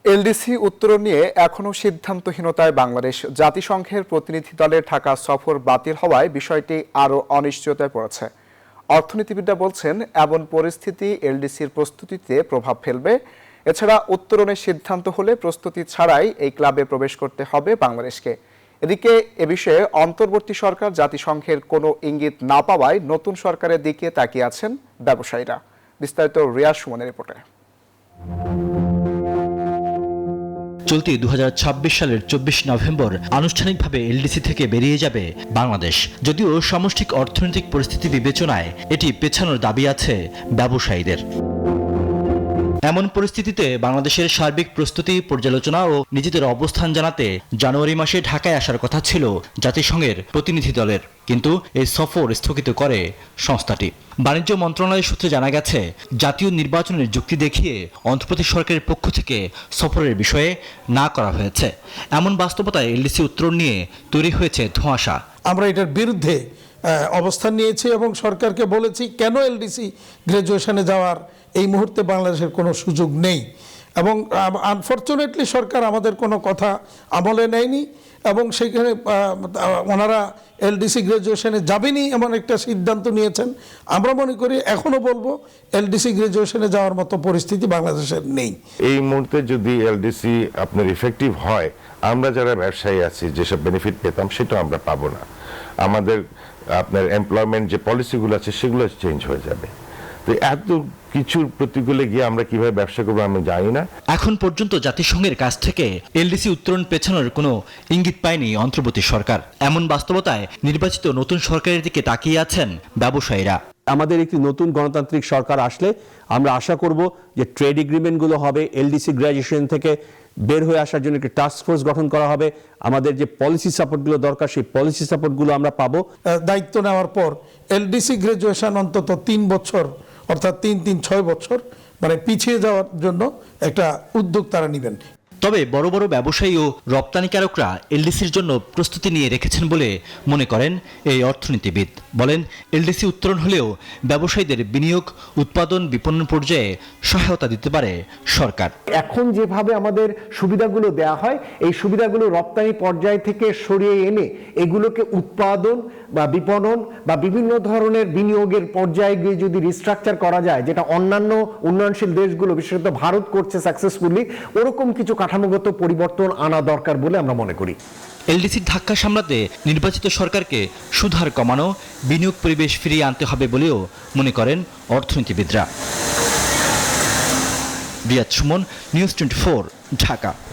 LDC উত্তরণ নিয়ে এখনও সিদ্ধান্তহীনতায় বাংলাদেশ। জাতিসংঘের প্রতিনিধি দলের ঢাকা সফর বাতিল হওয়ায় বিষয়টি আরও অনিশ্চয়তায় পড়েছে। অর্থনীতিবিদরা বলছেন, এমন পরিস্থিতি এলডিসির প্রস্তুতিতে প্রভাব ফেলবে। এছাড়া উত্তরণের সিদ্ধান্ত হলে প্রস্তুতি ছাড়াই এই ক্লাবে প্রবেশ করতে হবে বাংলাদেশকে। এদিকে এ বিষয়ে অন্তর্বর্তী সরকার জাতিসংঘের কোনো ইঙ্গিত না পাওয়ায় নতুন সরকারের দিকে তাকিয়ে আছেন ব্যবসায়ীরা। বিস্তারিত রিয়াজ সুমনের রিপোর্টে। চলতি 2026 সালের 24 নভেম্বর আনুষ্ঠানিকভাবে এলডিসি থেকে বেরিয়ে যাবে বাংলাদেশ। যদিও সামষ্টিক অর্থনৈতিক পরিস্থিতি বিবেচনায় এটি পেছানোর দাবি আছে ব্যবসায়ীদের। এমন পরিস্থিতিতে বাংলাদেশের সার্বিক প্রস্তুতি পর্যালোচনা ও নিজেদের অবস্থান জানাতে জানুয়ারি মাসে ঢাকায় আসার কথা ছিল জাতিসংঘের প্রতিনিধি দলের, কিন্তু এই সফর স্থগিত করে সংস্থাটি। বাণিজ্য মন্ত্রণালয় সূত্রে জানা গেছে, জাতীয় নির্বাচনের যুক্তি দেখিয়ে অন্তর্বর্তী সরকারের পক্ষ থেকে সফরের বিষয়ে না করা হয়েছে। এমন বাস্তবতায় এলডিসি উত্তরণ নিয়ে তৈরি হয়েছে ধোঁয়াশা। আমরা এটার বিরুদ্ধে অবস্থান নিয়েছি এবং সরকারকে বলেছি কেন এলডিসি গ্র্যাজুয়েশনে যাওয়ার এই মুহূর্তে বাংলাদেশের কোনো সুযোগ নেই, এবং আনফর্চুনেটলি সরকার আমাদের কোনো কথা আমলে নেয়নি এবং সেইখানে ওনারা এলডিসি গ্র্যাজুয়েশনে যাবেনি এমন একটা সিদ্ধান্ত নিয়েছেন। আমরা মনে করি এখনও বলবো এলডিসি গ্র্যাজুয়েশনে যাওয়ার মতো পরিস্থিতি বাংলাদেশের নেই। এই মুহূর্তে যদি এলডিসি আপনার ইফেক্টিভ হয়, আমরা যারা ব্যবসায়ী আছি যেসব বেনিফিট পেতাম সেটা আমরা পাবো না। আমাদের আপনার এমপ্লয়মেন্ট যে পলিসিগুলো আছে সেগুলো চেঞ্জ হয়ে যাবে। তো এত কিছুর প্রতিকূলে গিয়ে আমরা কিভাবে ব্যবসা করবো আমি জানি না। এখন পর্যন্ত জাতিসংঘের কাছ থেকে এলডিসি উত্তরণ পেছানোর কোনো ইঙ্গিত পায়নি অন্তর্বর্তী সরকার। এমন বাস্তবতায় নির্বাচিত নতুন সরকারের দিকে তাকিয়ে আছেন ব্যবসায়ীরা। আমাদের একটি নতুন গণতান্ত্রিক সরকার আসলে আমরা আশা করব যে ট্রেড এগ্রিমেন্টগুলো হবে, এলডিসি গ্র্যাজুয়েশন থেকে বের হয়ে আসার জন্য একটি টাস্ক ফোর্স গঠন করা হবে। আমাদের যে পলিসি সাপোর্টগুলো দরকার সেই পলিসি সাপোর্টগুলো আমরা পাবো। দায়িত্ব নেওয়ার পর এলডিসি গ্র্যাজুয়েশন অন্তত 3 বছর, অর্থাৎ 3-6 বছর মানে পিছিয়ে যাওয়ার জন্য একটা উদ্যোগ তারা নেবেন। তবে বড় বড় ব্যবসায়ী ও রপ্তানিকারকরা এলডিসির জন্য প্রস্তুতি নিয়ে রেখেছেন বলে মনে করেন এই অর্থনীতিবিদ। বলেন, এলডিসি উত্তরণ হলেও ব্যবসায়ীদের বিনিয়োগ, উৎপাদন, বিপণন পর্যায়ে সহায়তা দিতে পারে সরকার। এখন যেভাবে আমাদের সুবিধাগুলো দেয়া হয়, এই সুবিধাগুলো রপ্তানি পর্যায় থেকে সরিয়ে এনে এগুলোকে উৎপাদন বা বিপণন বা বিভিন্ন ধরনের বিনিয়োগের পর্যায়ে গিয়ে যদি রিস্ট্রাকচার করা যায়, যেটা অন্যান্য উন্নয়নশীল দেশগুলো বিশেষত ভারত করছে সাকসেসফুলি, ওরকম কিছু কাঠামোগত পরিবর্তন আনা দরকার বলে আমরা মনে করি। এলডিসির ধাক্কা সামলাতে নির্বাচিত সরকারকে সুদহার কমানো, বিনিয়োগ পরিবেশ ফিরিয়ে আনতে হবে বলেও মনে করেন অর্থনীতিবিদরা। রিয়াজ সুমন, নিউজ 24, ঢাকা।